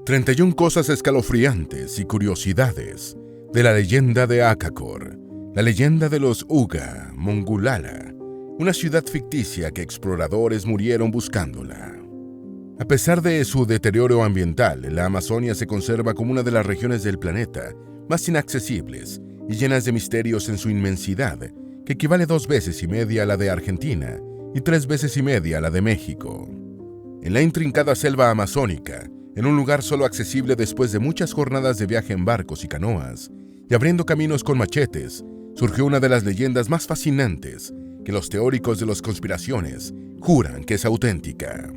31 cosas escalofriantes y curiosidades de la leyenda de Acacor, la leyenda de los Uga Mongulala, una ciudad ficticia que exploradores murieron buscándola. A pesar de su deterioro ambiental, la Amazonia se conserva como una de las regiones del planeta más inaccesibles y llenas de misterios en su inmensidad, que equivale 2 veces y media a la de Argentina y 3 veces y media a la de México. En la intrincada selva amazónica, en un lugar solo accesible después de muchas jornadas de viaje en barcos y canoas, y abriendo caminos con machetes, surgió una de las leyendas más fascinantes que los teóricos de las conspiraciones juran que es auténtica.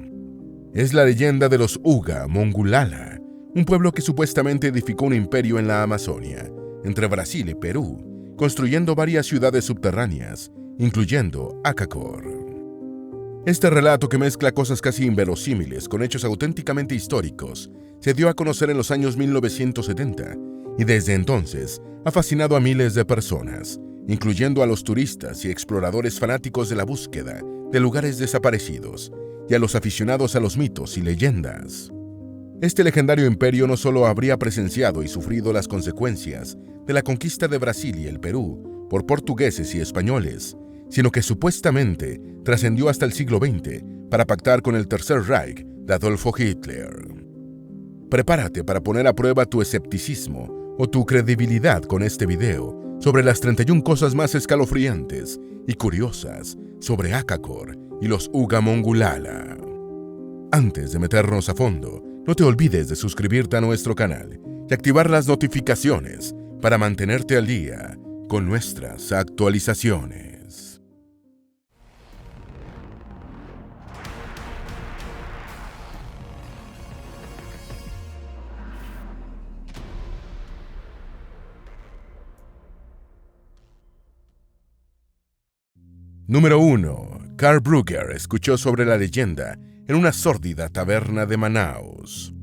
Es la leyenda de los Uga Mongulala, un pueblo que supuestamente edificó un imperio en la Amazonia, entre Brasil y Perú, construyendo varias ciudades subterráneas, incluyendo Acacor. Este relato, que mezcla cosas casi inverosímiles con hechos auténticamente históricos, se dio a conocer en los años 1970 y desde entonces ha fascinado a miles de personas, incluyendo a los turistas y exploradores fanáticos de la búsqueda de lugares desaparecidos y a los aficionados a los mitos y leyendas. Este legendario imperio no solo habría presenciado y sufrido las consecuencias de la conquista de Brasil y el Perú por portugueses y españoles, sino que supuestamente trascendió hasta el siglo XX para pactar con el Tercer Reich de Adolfo Hitler. Prepárate para poner a prueba tu escepticismo o tu credibilidad con este video sobre las 31 cosas más escalofriantes y curiosas sobre Acacor y los Uga Mongulala. Antes de meternos a fondo, no te olvides de suscribirte a nuestro canal y activar las notificaciones para mantenerte al día con nuestras actualizaciones. Número 1. Karl Brugger escuchó sobre la leyenda en una sórdida taberna de Manaus.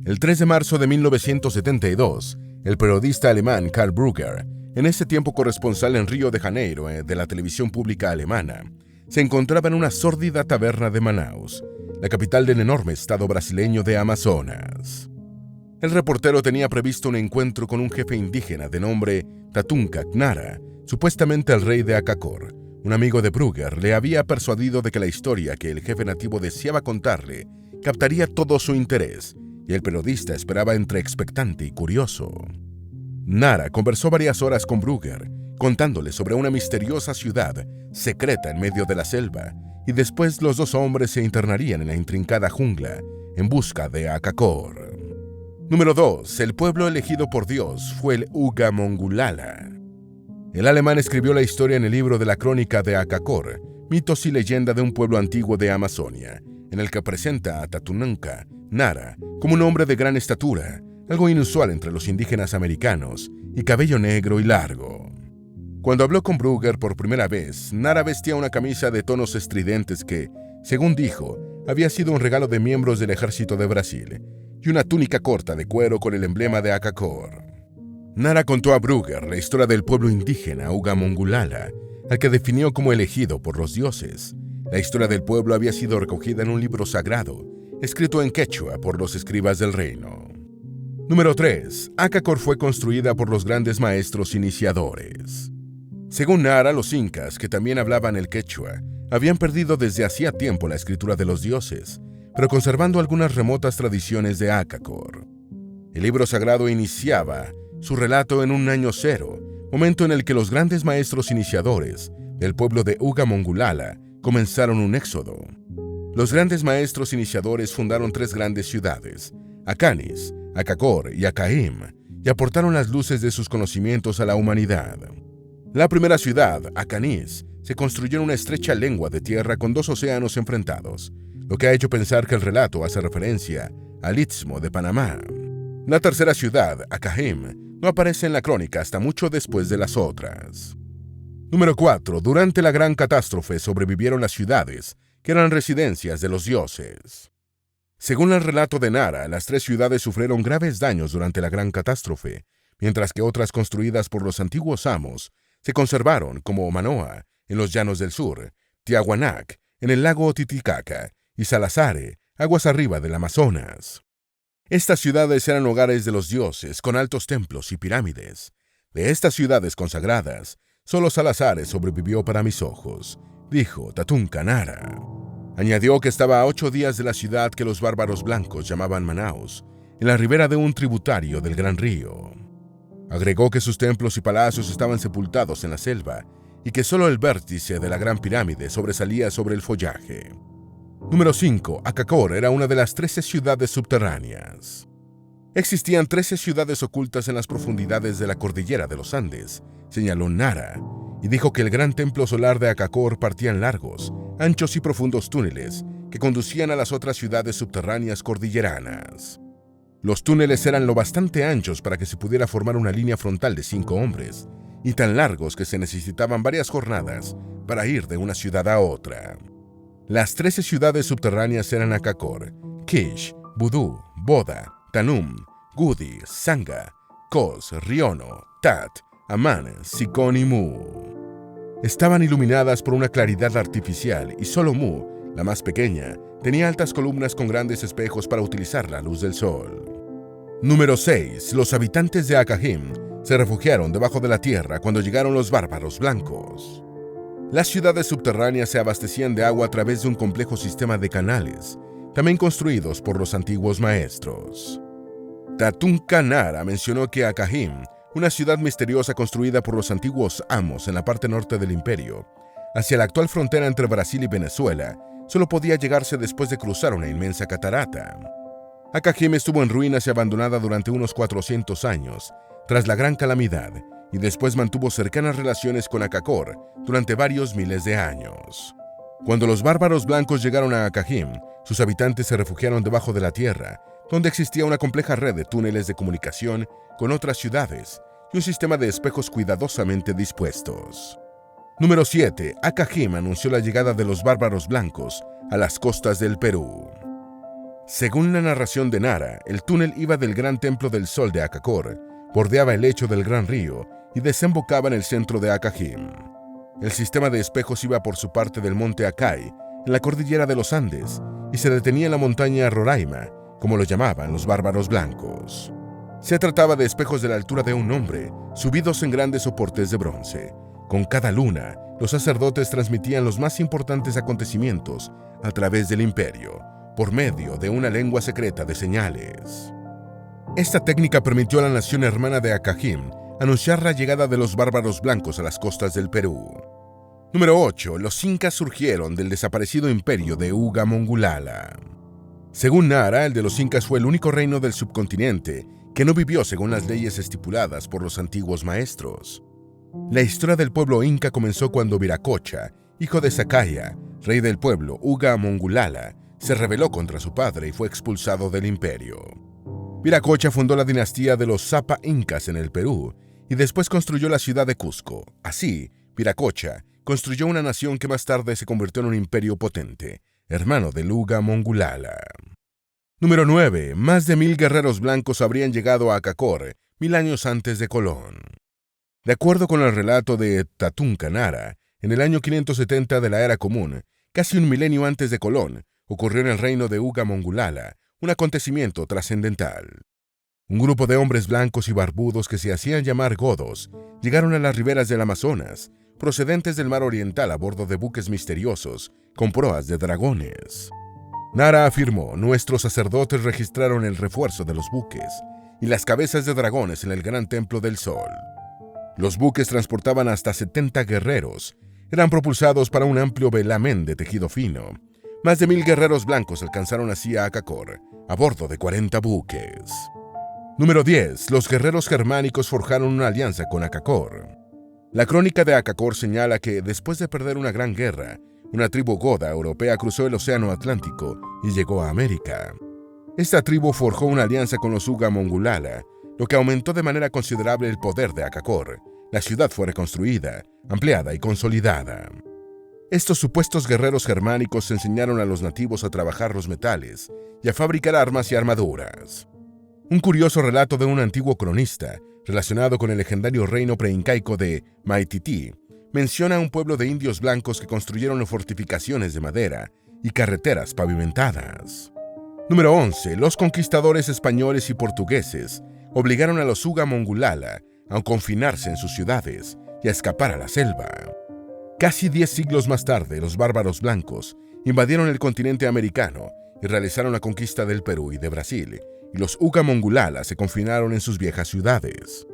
El 3 de marzo de 1972, el periodista alemán Karl Brugger, en ese tiempo corresponsal en Río de Janeiro de la televisión pública alemana, se encontraba en una sórdida taberna de Manaus, la capital del enorme estado brasileño de Amazonas. El reportero tenía previsto un encuentro con un jefe indígena de nombre Tatunka Nara, supuestamente el rey de Acacor. Un amigo de Brugger le había persuadido de que la historia que el jefe nativo deseaba contarle captaría todo su interés, y el periodista esperaba entre expectante y curioso. Nara conversó varias horas con Brugger, contándole sobre una misteriosa ciudad secreta en medio de la selva, y después los dos hombres se internarían en la intrincada jungla en busca de Acacor. Número 2. El pueblo elegido por Dios fue el Uga Mongulala. El alemán escribió la historia en el libro de la Crónica de Acacor, mitos y leyenda de un pueblo antiguo de Amazonia, en el que presenta a Tatunka Nara como un hombre de gran estatura, algo inusual entre los indígenas americanos, y cabello negro y largo. Cuando habló con Brugger por primera vez, Nara vestía una camisa de tonos estridentes que, según dijo, había sido un regalo de miembros del ejército de Brasil, y una túnica corta de cuero con el emblema de Acacor. Nara contó a Brugger la historia del pueblo indígena Uga Mongulala, al que definió como elegido por los dioses. La historia del pueblo había sido recogida en un libro sagrado, escrito en quechua por los escribas del reino. Número 3. Acacor fue construida por los grandes maestros iniciadores. Según Nara, los incas, que también hablaban el quechua, habían perdido desde hacía tiempo la escritura de los dioses, pero conservando algunas remotas tradiciones de Acacor. El libro sagrado iniciaba su relato en un año cero, momento en el que los grandes maestros iniciadores del pueblo de Uga Mongulala comenzaron un éxodo. Los grandes maestros iniciadores fundaron 3 grandes ciudades, Acanis, Acacor y Acaim, y aportaron las luces de sus conocimientos a la humanidad. La primera ciudad, Acanis, se construyó en una estrecha lengua de tierra con 2 océanos enfrentados, lo que ha hecho pensar que el relato hace referencia al Istmo de Panamá. La tercera ciudad, Acaim, no aparece en la crónica hasta mucho después de las otras. Número 4. Durante la gran catástrofe sobrevivieron las ciudades, que eran residencias de los dioses. Según el relato de Nara, las 3 ciudades sufrieron graves daños durante la gran catástrofe, mientras que otras construidas por los antiguos amos se conservaron, como Manoa, en los llanos del sur, Tiahuanac, en el lago Titicaca, y Salazar, aguas arriba del Amazonas. Estas ciudades eran hogares de los dioses, con altos templos y pirámides. De estas ciudades consagradas, solo Salazar sobrevivió para mis ojos, dijo Tatunka Nara. Añadió que estaba a 8 días de la ciudad que los bárbaros blancos llamaban Manaos, en la ribera de un tributario del Gran Río. Agregó que sus templos y palacios estaban sepultados en la selva y que solo el vértice de la Gran Pirámide sobresalía sobre el follaje. Número 5. Akakor era una de las 13 ciudades subterráneas. Existían 13 ciudades ocultas en las profundidades de la cordillera de los Andes, señaló Nara, y dijo que el gran templo solar de Akakor partía en largos, anchos y profundos túneles que conducían a las otras ciudades subterráneas cordilleranas. Los túneles eran lo bastante anchos para que se pudiera formar una línea frontal de 5 hombres, y tan largos que se necesitaban varias jornadas para ir de una ciudad a otra. Las 13 ciudades subterráneas eran Akakor, Kish, Budú, Boda, Tanum, Gudi, Sanga, Kos, Riono, Tat, Amán, Sikon y Mu. Estaban iluminadas por una claridad artificial y solo Mu, la más pequeña, tenía altas columnas con grandes espejos para utilizar la luz del sol. Número 6. Los habitantes de Akajim se refugiaron debajo de la tierra cuando llegaron los bárbaros blancos. Las ciudades subterráneas se abastecían de agua a través de un complejo sistema de canales, también construidos por los antiguos maestros. Tatunka Nara mencionó que Akajim, una ciudad misteriosa construida por los antiguos amos en la parte norte del imperio, hacia la actual frontera entre Brasil y Venezuela, solo podía llegarse después de cruzar una inmensa catarata. Akajim estuvo en ruinas y abandonada durante unos 400 años, tras la gran calamidad, y después mantuvo cercanas relaciones con Akakor durante varios miles de años. Cuando los bárbaros blancos llegaron a Akajim, sus habitantes se refugiaron debajo de la tierra, donde existía una compleja red de túneles de comunicación con otras ciudades y un sistema de espejos cuidadosamente dispuestos. Número 7. Akajim anunció la llegada de los bárbaros blancos a las costas del Perú. Según la narración de Nara, el túnel iba del Gran Templo del Sol de Akakor, bordeaba el lecho del Gran Río y desembocaba en el centro de Akajim. El sistema de espejos iba por su parte del monte Acay, en la cordillera de los Andes, y se detenía en la montaña Roraima, como lo llamaban los bárbaros blancos. Se trataba de espejos de la altura de un hombre, subidos en grandes soportes de bronce. Con cada luna, los sacerdotes transmitían los más importantes acontecimientos a través del imperio, por medio de una lengua secreta de señales. Esta técnica permitió a la nación hermana de Akajim anunciar la llegada de los bárbaros blancos a las costas del Perú. Número 8. Los incas surgieron del desaparecido imperio de Uga Mongulala. Según Nara, el de los incas fue el único reino del subcontinente que no vivió según las leyes estipuladas por los antiguos maestros. La historia del pueblo inca comenzó cuando Viracocha, hijo de Sacaya, rey del pueblo Uga Mongulala, se rebeló contra su padre y fue expulsado del imperio. Viracocha fundó la dinastía de los Zapa Incas en el Perú y después construyó la ciudad de Cusco. Así, Viracocha construyó una nación que más tarde se convirtió en un imperio potente, hermano del Uga Mongulala. Número 9. Más de 1000 guerreros blancos habrían llegado a Akakor 1000 años antes de Colón. De acuerdo con el relato de Tatunka Nara, en el año 570 de la Era Común, casi un milenio antes de Colón, ocurrió en el reino de Uga Mongulala un acontecimiento trascendental. Un grupo de hombres blancos y barbudos que se hacían llamar godos llegaron a las riberas del Amazonas, procedentes del mar oriental a bordo de buques misteriosos con proas de dragones. Nara afirmó: nuestros sacerdotes registraron el refuerzo de los buques y las cabezas de dragones en el Gran Templo del Sol. Los buques transportaban hasta 70 guerreros. Eran propulsados para un amplio velamen de tejido fino. Más de 1000 guerreros blancos alcanzaron así a Akakor, a bordo de 40 buques. Número 10. Los guerreros germánicos forjaron una alianza con Akakor. La crónica de Akakor señala que, después de perder una gran guerra, una tribu goda europea cruzó el Océano Atlántico y llegó a América. Esta tribu forjó una alianza con los Uga Mongulala, lo que aumentó de manera considerable el poder de Akakor. La ciudad fue reconstruida, ampliada y consolidada. Estos supuestos guerreros germánicos enseñaron a los nativos a trabajar los metales y a fabricar armas y armaduras. Un curioso relato de un antiguo cronista, relacionado con el legendario reino preincaico de Maitití, menciona a un pueblo de indios blancos que construyeron fortificaciones de madera y carreteras pavimentadas. Número 11. Los conquistadores españoles y portugueses obligaron a los Uga Mongulala a confinarse en sus ciudades y a escapar a la selva. Casi 10 siglos más tarde, los bárbaros blancos invadieron el continente americano y realizaron la conquista del Perú y de Brasil, y los Uga Mongulala se confinaron en sus viejas ciudades.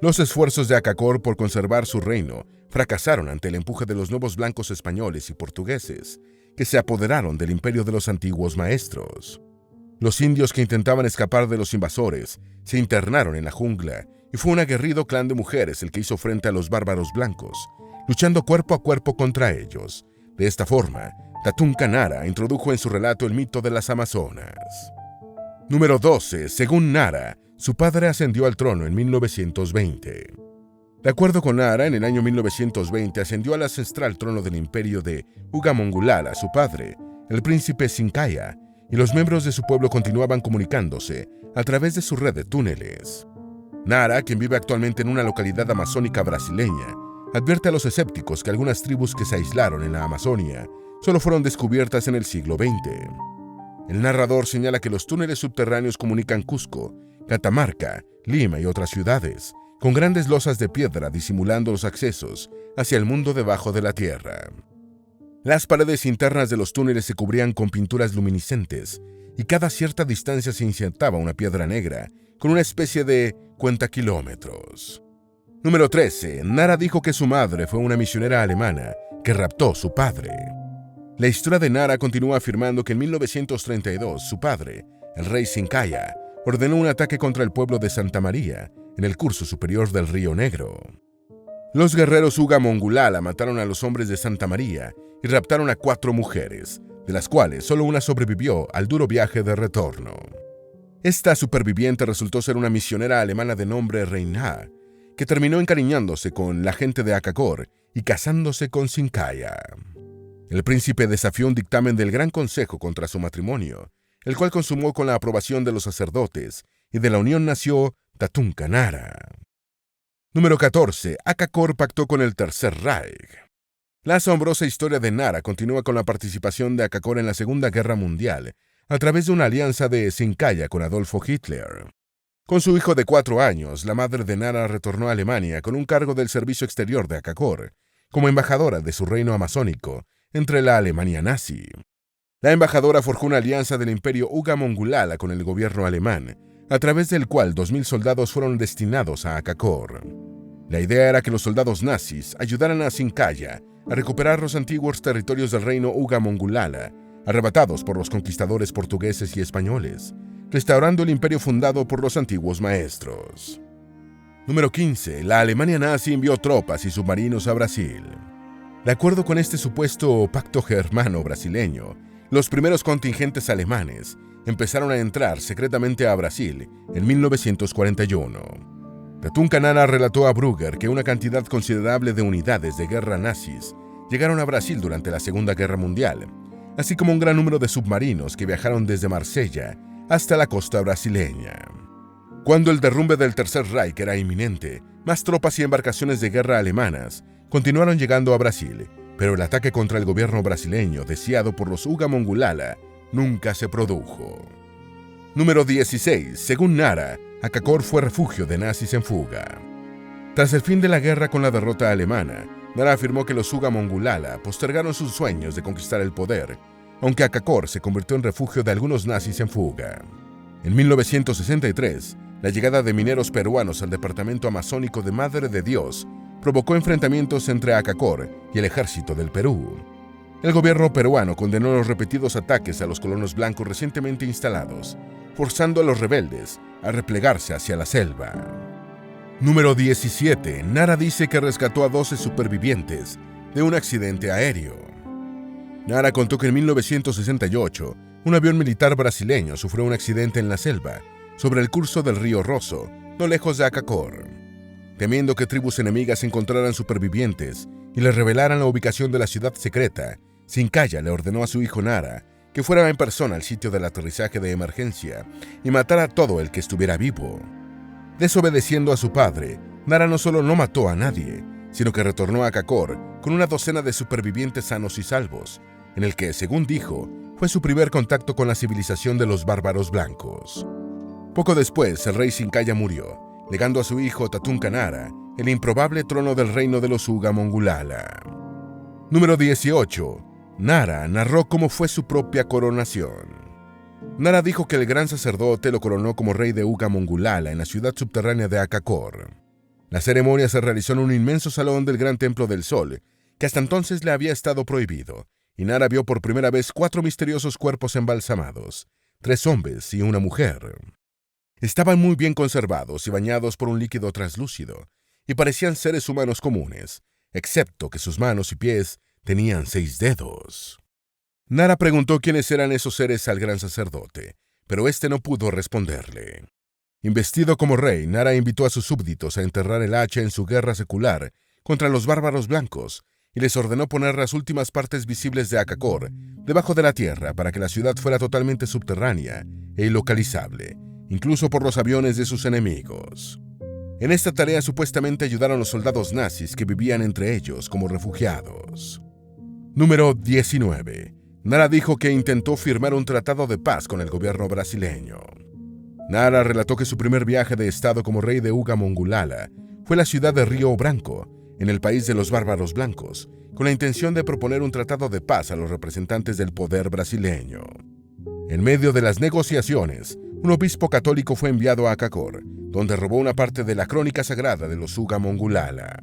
Los esfuerzos de Akakor por conservar su reino fracasaron ante el empuje de los nuevos blancos españoles y portugueses, que se apoderaron del imperio de los antiguos maestros. Los indios que intentaban escapar de los invasores se internaron en la jungla y fue un aguerrido clan de mujeres el que hizo frente a los bárbaros blancos, luchando cuerpo a cuerpo contra ellos. De esta forma, Tatunka Nara introdujo en su relato el mito de las Amazonas. Número 12. Según Nara, su padre ascendió al trono en 1920. De acuerdo con Nara, en el año 1920 ascendió al ancestral trono del imperio de Uga Mongulala su padre, el príncipe Sinkaya, y los miembros de su pueblo continuaban comunicándose a través de su red de túneles. Nara, quien vive actualmente en una localidad amazónica brasileña, advierte a los escépticos que algunas tribus que se aislaron en la Amazonia solo fueron descubiertas en el siglo XX. El narrador señala que los túneles subterráneos comunican Cusco, Catamarca, Lima y otras ciudades, con grandes losas de piedra disimulando los accesos hacia el mundo debajo de la tierra. Las paredes internas de los túneles se cubrían con pinturas luminiscentes y cada cierta distancia se insertaba una piedra negra con una especie de cuentakilómetros. Número 13. Nara dijo que su madre fue una misionera alemana que raptó a su padre. La historia de Nara continúa afirmando que en 1932 su padre, el rey Sinkaya, ordenó un ataque contra el pueblo de Santa María en el curso superior del Río Negro. Los guerreros Uga Mongulala mataron a los hombres de Santa María y raptaron a 4 mujeres, de las cuales solo una sobrevivió al duro viaje de retorno. Esta superviviente resultó ser una misionera alemana de nombre Reinha, que terminó encariñándose con la gente de Akakor y casándose con Sinkaya. El príncipe desafió un dictamen del Gran Consejo contra su matrimonio, el cual consumó con la aprobación de los sacerdotes, y de la unión nació Tatunka Nara. Número 14. Akakor pactó con el Tercer Reich. La asombrosa historia de Nara continúa con la participación de Akakor en la Segunda Guerra Mundial, a través de una alianza de Sinkaya con Adolfo Hitler. Con su hijo de 4 años, la madre de Nara retornó a Alemania con un cargo del servicio exterior de Akakor, como embajadora de su reino amazónico entre la Alemania nazi. La embajadora forjó una alianza del imperio Uga Mongulala con el gobierno alemán, a través del cual 2.000 soldados fueron destinados a Akakor. La idea era que los soldados nazis ayudaran a Sinkaya a recuperar los antiguos territorios del reino Uga Mongulala, arrebatados por los conquistadores portugueses y españoles, restaurando el imperio fundado por los antiguos maestros. Número 15. La Alemania nazi envió tropas y submarinos a Brasil. De acuerdo con este supuesto pacto germano-brasileño, los primeros contingentes alemanes empezaron a entrar secretamente a Brasil en 1941. Tatunka Nara relató a Brugger que una cantidad considerable de unidades de guerra nazis llegaron a Brasil durante la Segunda Guerra Mundial, así como un gran número de submarinos que viajaron desde Marsella hasta la costa brasileña. Cuando el derrumbe del Tercer Reich era inminente, más tropas y embarcaciones de guerra alemanas continuaron llegando a Brasil, pero el ataque contra el gobierno brasileño deseado por los Uga Mongulala nunca se produjo. Número 16. Según Nara, Akakor fue refugio de nazis en fuga. Tras el fin de la guerra con la derrota alemana, Nara afirmó que los Uga Mongulala postergaron sus sueños de conquistar el poder, aunque Akakor se convirtió en refugio de algunos nazis en fuga. En 1963, la llegada de mineros peruanos al departamento amazónico de Madre de Dios provocó enfrentamientos entre Akakor y el ejército del Perú. El gobierno peruano condenó los repetidos ataques a los colonos blancos recientemente instalados, forzando a los rebeldes a replegarse hacia la selva. Número 17. Nara dice que rescató a 12 supervivientes de un accidente aéreo. Nara contó que en 1968, un avión militar brasileño sufrió un accidente en la selva, sobre el curso del río Rosso, no lejos de Akakor. Temiendo que tribus enemigas encontraran supervivientes y le revelaran la ubicación de la ciudad secreta, Sinkaya le ordenó a su hijo Nara que fuera en persona al sitio del aterrizaje de emergencia y matara a todo el que estuviera vivo. Desobedeciendo a su padre, Nara no solo no mató a nadie, sino que retornó a Akakor con una docena de supervivientes sanos y salvos, en el que, según dijo, fue su primer contacto con la civilización de los bárbaros blancos. Poco después, el rey Sincaya murió, legando a su hijo Tatunka Nara el improbable trono del reino de los Uga Mongulala. Número 18. Nara narró cómo fue su propia coronación. Nara dijo que el gran sacerdote lo coronó como rey de Uga Mongulala en la ciudad subterránea de Akakor. La ceremonia se realizó en un inmenso salón del Gran Templo del Sol, que hasta entonces le había estado prohibido, y Nara vio por primera vez 4 misteriosos cuerpos embalsamados, 3 hombres y una mujer. Estaban muy bien conservados y bañados por un líquido translúcido, y parecían seres humanos comunes, excepto que sus manos y pies tenían 6 dedos. Nara preguntó quiénes eran esos seres al gran sacerdote, pero éste no pudo responderle. Investido como rey, Nara invitó a sus súbditos a enterrar el hacha en su guerra secular contra los bárbaros blancos y les ordenó poner las últimas partes visibles de Akakor debajo de la tierra para que la ciudad fuera totalmente subterránea e ilocalizable, incluso por los aviones de sus enemigos. En esta tarea supuestamente ayudaron los soldados nazis que vivían entre ellos como refugiados. Número 19. Nara dijo que intentó firmar un tratado de paz con el gobierno brasileño. Nara relató que su primer viaje de estado como rey de Uga Mongulala fue a la ciudad de Río Branco, en el país de los bárbaros blancos, con la intención de proponer un tratado de paz a los representantes del poder brasileño. En medio de las negociaciones, un obispo católico fue enviado a Akakor, donde robó una parte de la crónica sagrada de los Uga Mongulala.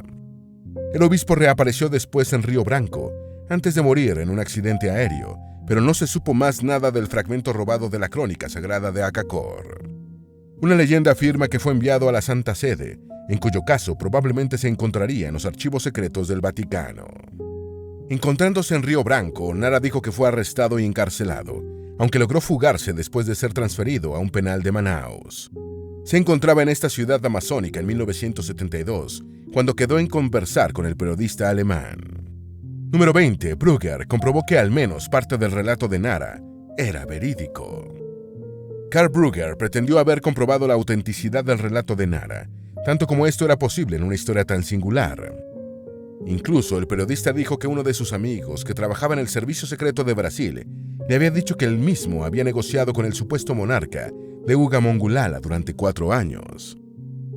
El obispo reapareció después en Río Branco, antes de morir en un accidente aéreo, pero no se supo más nada del fragmento robado de la crónica sagrada de Akakor. Una leyenda afirma que fue enviado a la Santa Sede, en cuyo caso probablemente se encontraría en los archivos secretos del Vaticano. Encontrándose en Río Branco, Nara dijo que fue arrestado y encarcelado, aunque logró fugarse después de ser transferido a un penal de Manaus. Se encontraba en esta ciudad amazónica en 1972, cuando quedó en conversar con el periodista alemán. Número 20. Brugger comprobó que al menos parte del relato de Nara era verídico. Karl Brugger pretendió haber comprobado la autenticidad del relato de Nara, tanto como esto era posible en una historia tan singular. Incluso el periodista dijo que uno de sus amigos, que trabajaba en el servicio secreto de Brasil, le había dicho que él mismo había negociado con el supuesto monarca de Uga Mongulala durante 4 años.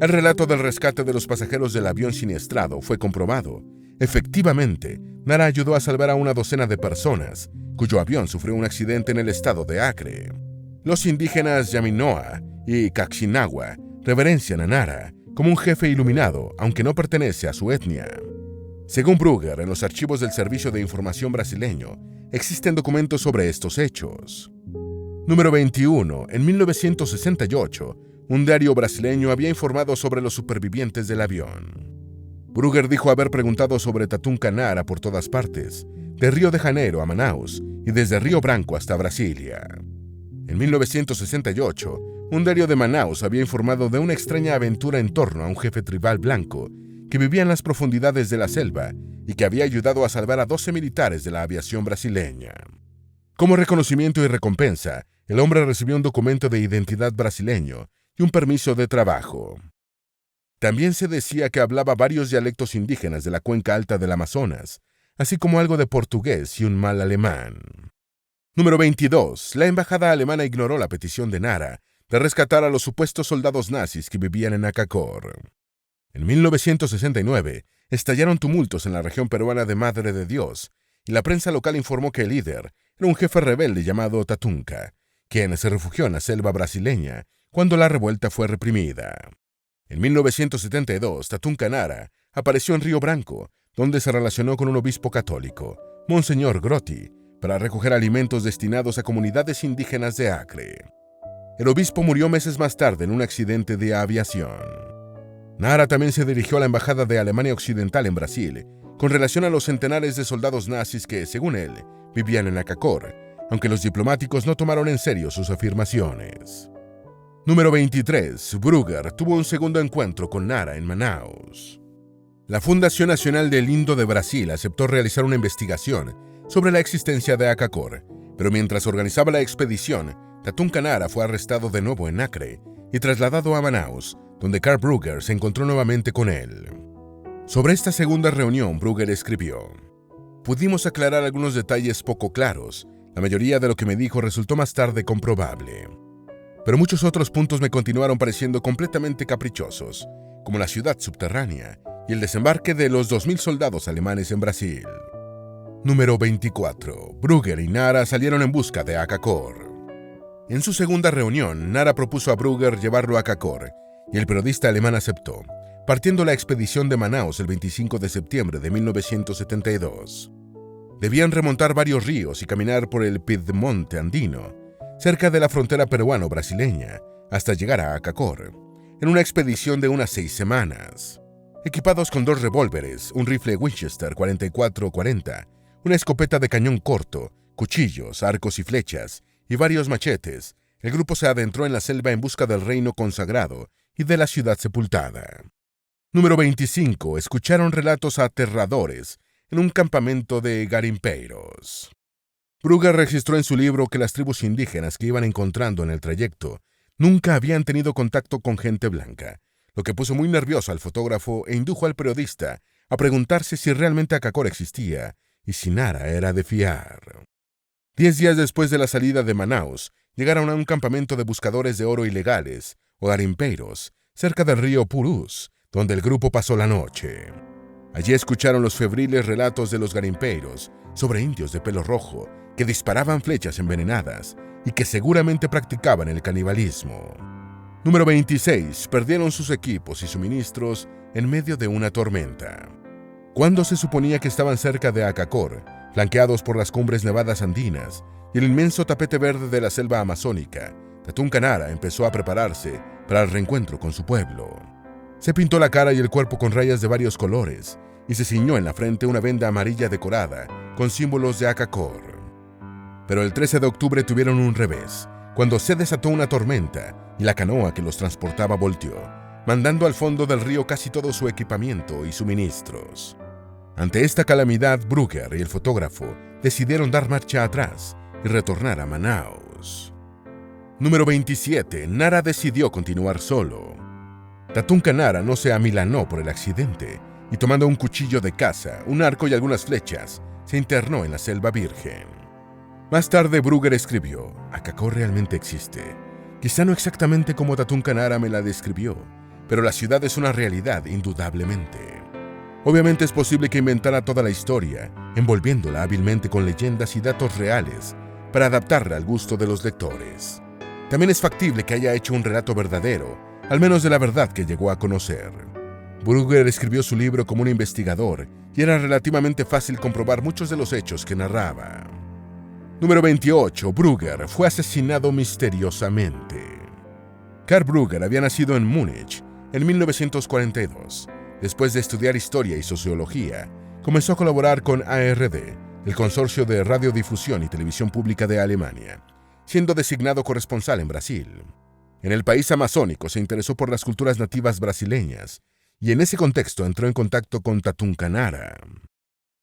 El relato del rescate de los pasajeros del avión siniestrado fue comprobado. Efectivamente, Nara ayudó a salvar a una docena de personas, cuyo avión sufrió un accidente en el estado de Acre. Los indígenas Yaminoa y Caxinagua reverencian a Nara como un jefe iluminado, aunque no pertenece a su etnia. Según Brugger, en los archivos del Servicio de Información brasileño, existen documentos sobre estos hechos. Número 21. En 1968, un diario brasileño había informado sobre los supervivientes del avión. Brugger dijo haber preguntado sobre Tatunka Nara por todas partes, de Río de Janeiro a Manaus y desde Río Branco hasta Brasilia. En 1968, un diario de Manaus había informado de una extraña aventura en torno a un jefe tribal blanco que vivía en las profundidades de la selva y que había ayudado a salvar a 12 militares de la aviación brasileña. Como reconocimiento y recompensa, el hombre recibió un documento de identidad brasileño y un permiso de trabajo. También se decía que hablaba varios dialectos indígenas de la cuenca alta del Amazonas, así como algo de portugués y un mal alemán. Número 22. La embajada alemana ignoró la petición de Nara de rescatar a los supuestos soldados nazis que vivían en Akakor. En 1969, estallaron tumultos en la región peruana de Madre de Dios, y la prensa local informó que el líder era un jefe rebelde llamado Tatunka, quien se refugió en la selva brasileña cuando la revuelta fue reprimida. En 1972, Tatunka Nara apareció en Río Branco, donde se relacionó con un obispo católico, Monseñor Grotti, para recoger alimentos destinados a comunidades indígenas de Acre. El obispo murió meses más tarde en un accidente de aviación. Nara también se dirigió a la embajada de Alemania Occidental en Brasil, con relación a los centenares de soldados nazis que, según él, vivían en Akakor, aunque los diplomáticos no tomaron en serio sus afirmaciones. Número 23. Brugger tuvo un segundo encuentro con Nara en Manaus. La Fundación Nacional del Indo de Brasil aceptó realizar una investigación sobre la existencia de Akakor, pero mientras organizaba la expedición, Tatunka Nara fue arrestado de nuevo en Acre y trasladado a Manaus, donde Karl Brugger se encontró nuevamente con él. Sobre esta segunda reunión, Brugger escribió: «Pudimos aclarar algunos detalles poco claros. La mayoría de lo que me dijo resultó más tarde comprobable. Pero muchos otros puntos me continuaron pareciendo completamente caprichosos, como la ciudad subterránea y el desembarque de los 2.000 soldados alemanes en Brasil. Número 24. Brugger y Nara salieron en busca de Akakor. En su segunda reunión, Nara propuso a Brugger llevarlo a Akakor, y el periodista alemán aceptó, partiendo la expedición de Manaos el 25 de septiembre de 1972. Debían remontar varios ríos y caminar por el Piedmonte andino, cerca de la frontera peruano-brasileña, hasta llegar a Akakor, en una expedición de unas 6 semanas. Equipados con 2 revólveres, un rifle Winchester 44-40, una escopeta de cañón corto, cuchillos, arcos y flechas, y varios machetes, el grupo se adentró en la selva en busca del reino consagrado y de la ciudad sepultada. Número 25. Escucharon relatos aterradores en un campamento de garimpeiros. Brugger registró en su libro que las tribus indígenas que iban encontrando en el trayecto nunca habían tenido contacto con gente blanca, lo que puso muy nervioso al fotógrafo e indujo al periodista a preguntarse si realmente Akakor existía y si Nara era de fiar. 10 días después de la salida de Manaos, llegaron a un campamento de buscadores de oro ilegales, o garimpeiros, cerca del río Purús, donde el grupo pasó la noche. Allí escucharon los febriles relatos de los garimpeiros sobre indios de pelo rojo que disparaban flechas envenenadas y que seguramente practicaban el canibalismo. Número 26. Perdieron sus equipos y suministros en medio de una tormenta. Cuando se suponía que estaban cerca de Akakor, flanqueados por las cumbres nevadas andinas y el inmenso tapete verde de la selva amazónica, Tatunka Nara empezó a prepararse para el reencuentro con su pueblo. Se pintó la cara y el cuerpo con rayas de varios colores y se ciñó en la frente una venda amarilla decorada con símbolos de Akakor. Pero el 13 de octubre tuvieron un revés, cuando se desató una tormenta y la canoa que los transportaba volteó, mandando al fondo del río casi todo su equipamiento y suministros. Ante esta calamidad, Brugger y el fotógrafo decidieron dar marcha atrás y retornar a Manaos. Número 27. Nara decidió continuar solo. Tatunka Nara no se amilanó por el accidente y, tomando un cuchillo de caza, un arco y algunas flechas, se internó en la selva virgen. Más tarde, Brugger escribió: Akakor realmente existe. Quizá no exactamente como Tatunka Nara me la describió, pero la ciudad es una realidad indudablemente. Obviamente es posible que inventara toda la historia, envolviéndola hábilmente con leyendas y datos reales para adaptarla al gusto de los lectores. También es factible que haya hecho un relato verdadero, al menos de la verdad que llegó a conocer. Brugger escribió su libro como un investigador y era relativamente fácil comprobar muchos de los hechos que narraba. Número 28. Brugger fue asesinado misteriosamente. Karl Brugger había nacido en Múnich en 1942. Después de estudiar historia y sociología, comenzó a colaborar con ARD, el Consorcio de Radiodifusión y Televisión Pública de Alemania, siendo designado corresponsal en Brasil. En el país amazónico se interesó por las culturas nativas brasileñas y en ese contexto entró en contacto con Tatunka Nara.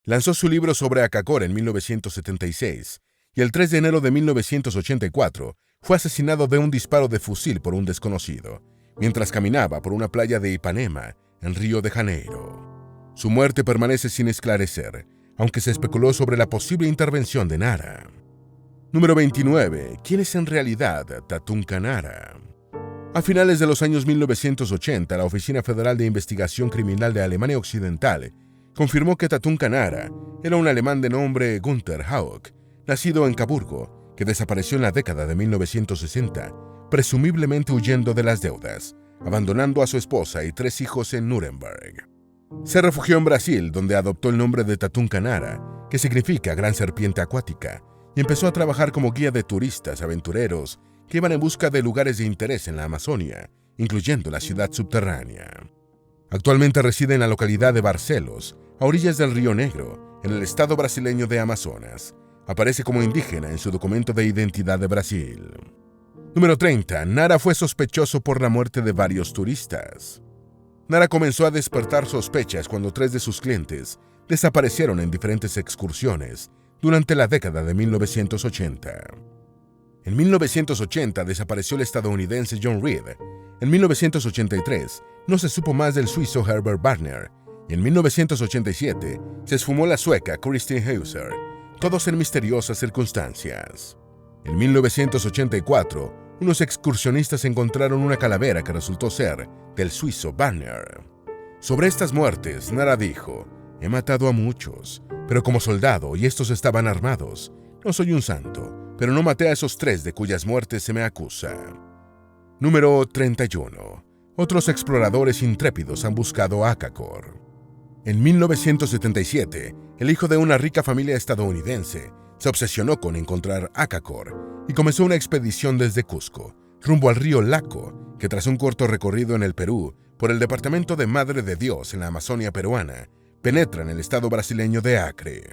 Lanzó su libro sobre Akakor en 1976 y el 3 de enero de 1984 fue asesinado de un disparo de fusil por un desconocido, mientras caminaba por una playa de Ipanema, en Río de Janeiro. Su muerte permanece sin esclarecer, aunque se especuló sobre la posible intervención de Nara. Número 29. ¿Quién es en realidad Tatunka Nara? A finales de los años 1980, la Oficina Federal de Investigación Criminal de Alemania Occidental confirmó que Tatunka Nara era un alemán de nombre Günther Hauck, nacido en Caburgo, que desapareció en la década de 1960, presumiblemente huyendo de las deudas, abandonando a su esposa y 3 hijos en Nuremberg. Se refugió en Brasil, donde adoptó el nombre de Tatunka Nara, que significa gran serpiente acuática, y empezó a trabajar como guía de turistas aventureros que iban en busca de lugares de interés en la Amazonia, incluyendo la ciudad subterránea. Actualmente reside en la localidad de Barcelos, a orillas del Río Negro, en el estado brasileño de Amazonas. Aparece como indígena en su documento de identidad de Brasil. Número 30. Nara fue sospechoso por la muerte de varios turistas. Nara comenzó a despertar sospechas cuando 3 de sus clientes desaparecieron en diferentes excursiones durante la década de 1980. En 1980 desapareció el estadounidense John Reed. En 1983 no se supo más del suizo Herbert Wagner. Y en 1987 se esfumó la sueca Christine Hauser, todos en misteriosas circunstancias. En 1984, unos excursionistas encontraron una calavera que resultó ser del suizo Banner. Sobre estas muertes, Nara dijo: «He matado a muchos, pero como soldado y estos estaban armados. No soy un santo, pero no maté a esos 3 de cuyas muertes se me acusa». Número 31. Otros exploradores intrépidos han buscado Akakor. En 1977, el hijo de una rica familia estadounidense se obsesionó con encontrar Akakor y comenzó una expedición desde Cusco, rumbo al río Laco, que tras un corto recorrido en el Perú, por el departamento de Madre de Dios en la Amazonia peruana, penetra en el estado brasileño de Acre.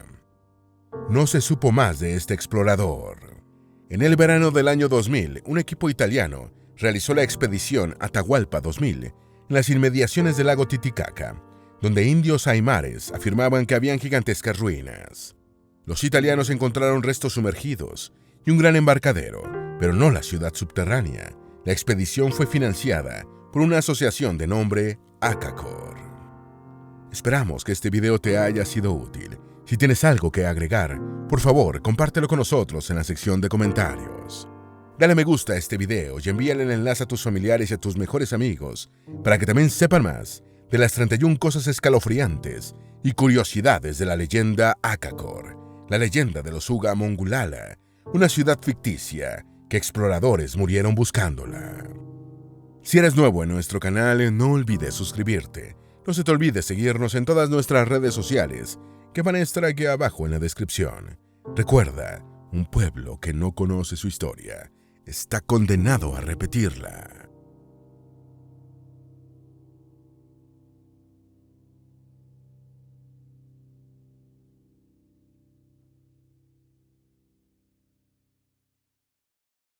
No se supo más de este explorador. En el verano del año 2000, un equipo italiano realizó la expedición Atahualpa 2000 en las inmediaciones del lago Titicaca, donde indios aymares afirmaban que habían gigantescas ruinas. Los italianos encontraron restos sumergidos y un gran embarcadero, pero no la ciudad subterránea. La expedición fue financiada por una asociación de nombre Akakor. Esperamos que este video te haya sido útil. Si tienes algo que agregar, por favor, compártelo con nosotros en la sección de comentarios. Dale me gusta a este video y envíale el enlace a tus familiares y a tus mejores amigos para que también sepan más de las 31 cosas escalofriantes y curiosidades de la leyenda Akakor, la leyenda de los Uga Mongulala, una ciudad ficticia que exploradores murieron buscándola. Si eres nuevo en nuestro canal, no olvides suscribirte. No se te olvide seguirnos en todas nuestras redes sociales, que van a estar aquí abajo en la descripción. Recuerda, un pueblo que no conoce su historia está condenado a repetirla.